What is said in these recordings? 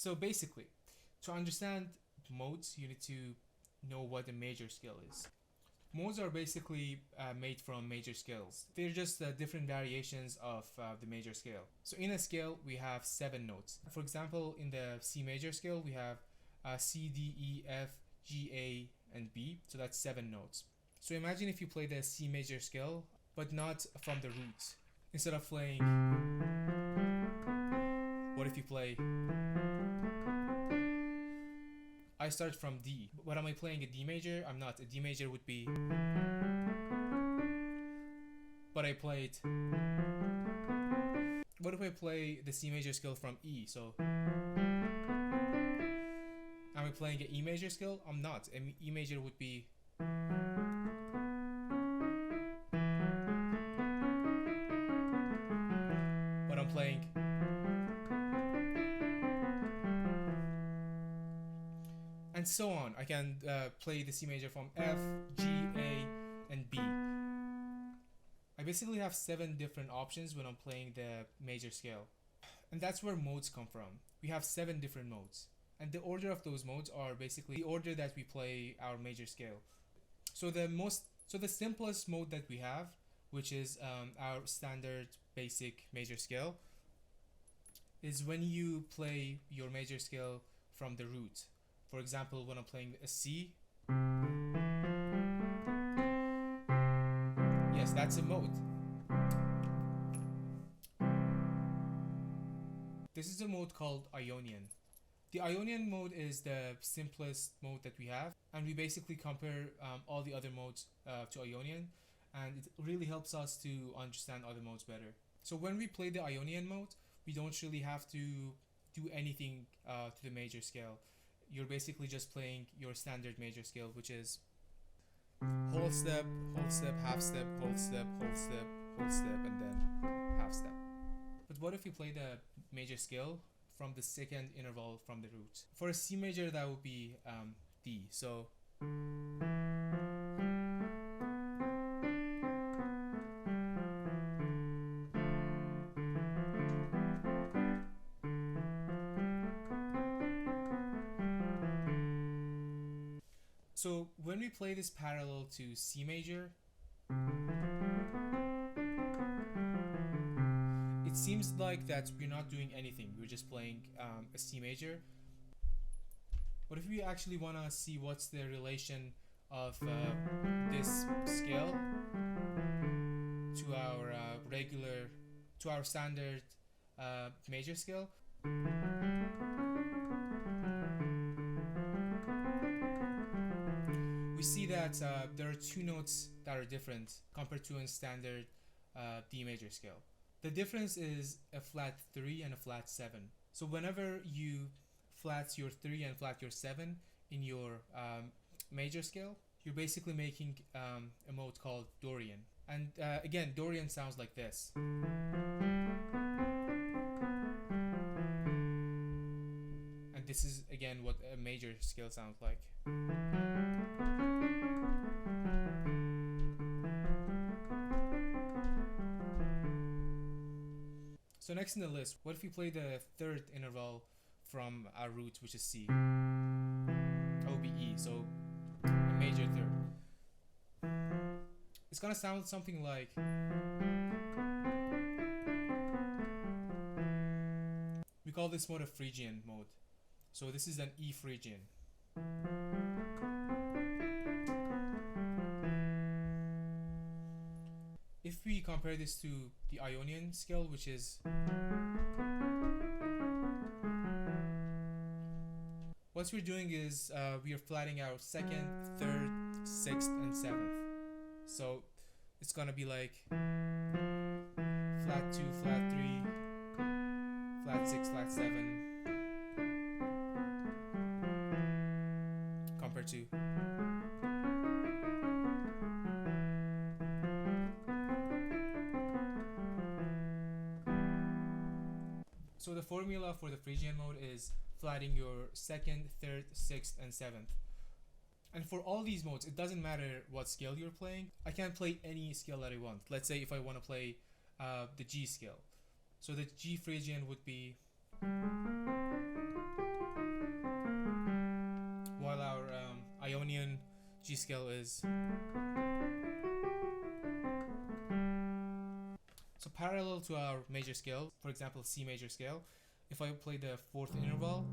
So basically, to understand modes, you need to know what a major scale is. Modes are basically made from major scales. They're just different variations of the major scale. So in a scale, we have 7 notes. For example, in the C major scale, we have C, D, E, F, G, A, and B. So that's 7 notes. So imagine if you play the C major scale, but not from the root. Instead of playing, what if you play, I start from D. But am I playing a D major? I'm not. A D major would be, but I played. What if I play the C major scale from E? So am I playing an E major scale? I'm not. An E major would be, but I'm playing. And so on. I can play the C major from F, G, A, and B. I basically have 7 different options when I'm playing the major scale. And that's where modes come from. We have 7 different modes. And the order of those modes are basically the order that we play our major scale. So the simplest mode that we have, which is our standard basic major scale, is when you play your major scale from the root. For example, when I'm playing a C, yes, that's a mode. This is a mode called Ionian. The Ionian mode is the simplest mode that we have, and we basically compare all the other modes to Ionian, and it really helps us to understand other modes better. So when we play the Ionian mode, we don't really have to do anything to the major scale. You're basically just playing your standard major scale, which is whole step, half step, whole step, whole step, whole step, and then half step. But what if you play the major scale from the second interval from the root? For a C major, that would be D. So So when we play this parallel to C major, it seems like that we're not doing anything. We're just playing a C major. But if we actually want to see what's the relation of this scale to our to our standard major scale, we see that there are 2 notes that are different compared to a standard D major scale. The difference is a flat 3 and a flat 7. So whenever you flat your 3 and flat your 7 in your major scale, you're basically making a mode called Dorian. And again, Dorian sounds like this. And this is again what a major scale sounds like. So next in the list, what if we play the third interval from our root, which is C? That would be E, so a major third. It's gonna sound something like, we call this mode a Phrygian mode. So this is an E Phrygian. If we compare this to the Ionian scale, which is, what we're doing is we are flatting our 2nd, 3rd, 6th, and 7th. So it's gonna be like flat 2, flat 3, flat 6, flat 7, compared to. So the formula for the Phrygian mode is flatting your 2nd, 3rd, 6th, and 7th. And for all these modes, it doesn't matter what scale you're playing. I can play any scale that I want. Let's say if I want to play the G scale. So the G Phrygian would be G scale is. So parallel to our major scale, for example C major scale, if I play the fourth interval,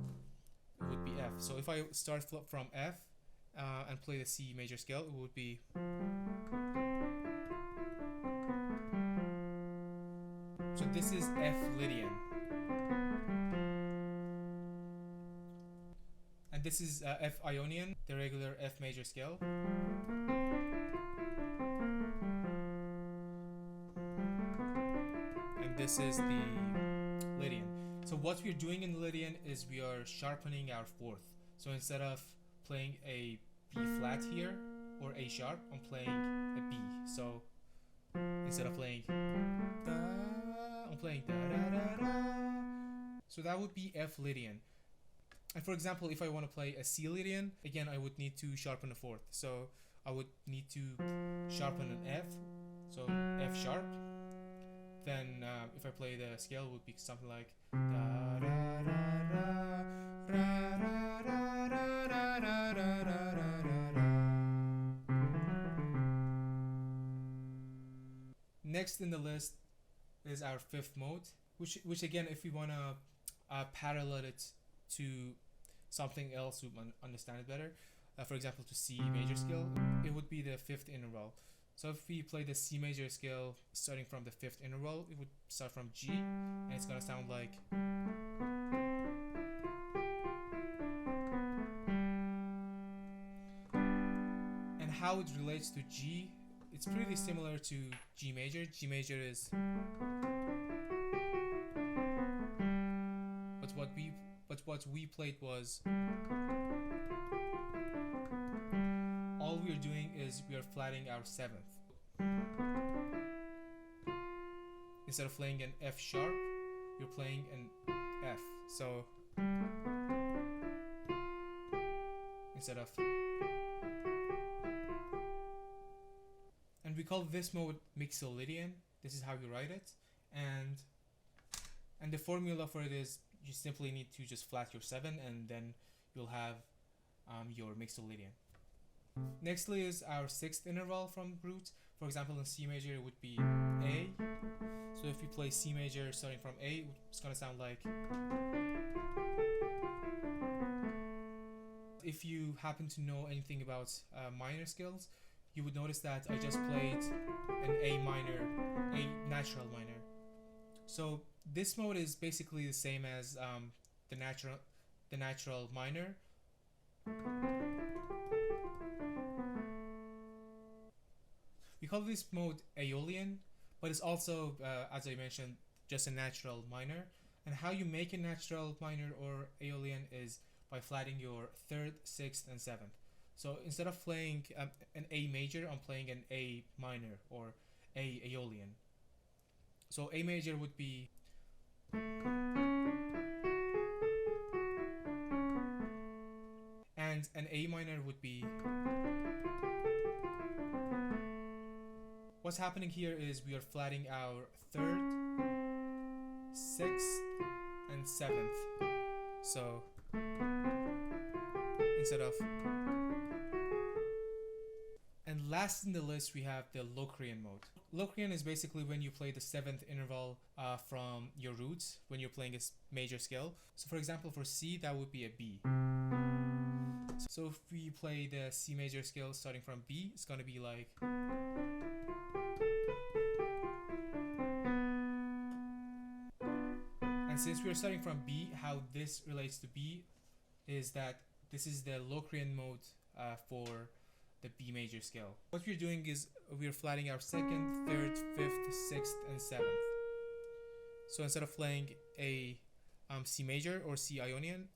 it would be F. So if I start from F and play the C major scale, it would be. So this is F Lydian. And this is F Ionian, the regular F major scale. And this is the Lydian. So what we're doing in Lydian is we are sharpening our fourth. So instead of playing a B flat here or A sharp, I'm playing a B. So instead of playing da, I'm playing da da da da. So that would be F Lydian. And for example, if I want to play a C Lydian, again I would need to sharpen a fourth. So I would need to sharpen an F, so F sharp. Then if I play the scale, it would be something like da da da da da da da da da da da. Next in the list is our fifth mode, which again, if we wanna parallel it to something else to understand it better, for example to C major scale, it would be the fifth interval. So if we play the C major scale starting from the fifth interval, it would start from G, and it's gonna sound like. And how it relates to G, it's pretty similar to G major. G major is. But what we played was. All we're doing is we are flatting our seventh. Instead of playing an F sharp, you're playing an F. So instead of. And we call this mode Mixolydian. This is how you write it. And the formula for it is you simply need to just flat your 7 and then you'll have your Mixolydian. Nextly is our sixth interval from root. For example, in C major it would be A. So if you play C major starting from A, it's gonna sound like. If you happen to know anything about minor scales, you would notice that I just played an A minor, A natural minor. So this mode is basically the same as the natural minor. We call this mode Aeolian, but it's also, as I mentioned, just a natural minor. And how you make a natural minor or Aeolian is by flatting your third, sixth, and seventh. So instead of playing an A major, I'm playing an A minor or A Aeolian. So A major would be. And an A minor would be. What's happening here is we are flatting our third, sixth, and seventh. So instead of. And last in the list we have the Locrian mode. Locrian is basically when you play the seventh interval from your roots when you're playing a major scale. So for example for C that would be a B. So if we play the C major scale starting from B, it's gonna be like. And since we're starting from B, how this relates to B is that this is the Locrian mode for the B major scale. What we're doing is we're flatting our second, third, fifth, sixth, and seventh. So instead of playing a C major or C Ionian,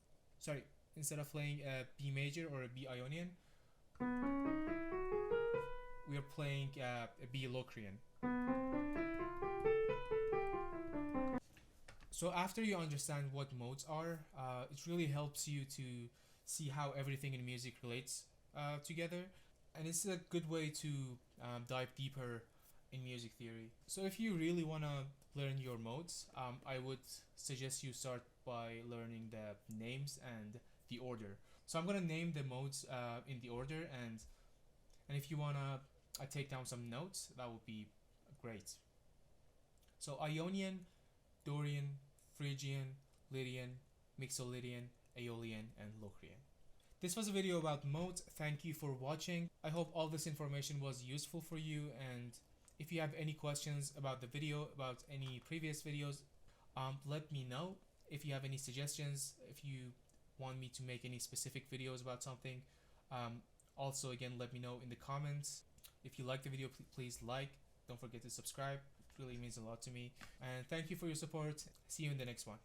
instead of playing a B major or a B Ionian, we are playing a B Locrian. So after you understand what modes are, it really helps you to see how everything in music relates together. And it's a good way to dive deeper in music theory. So if you really want to learn your modes, I would suggest you start by learning the names and the order. So I'm going to name the modes in the order, and And if you wanna take down some notes, that would be great. So Ionian, Dorian, Phrygian, Lydian, Mixolydian, Aeolian, and Locrian. This was a video about modes. Thank you for watching. I hope all this information was useful for you, and if you have any questions about the video, about any previous videos, let me know. If you have any suggestions, if you want me to make any specific videos about something, also again let me know in the comments. If you like the video, please like. Don't forget to subscribe. It really means a lot to me. And thank you for your support. See you in the next one.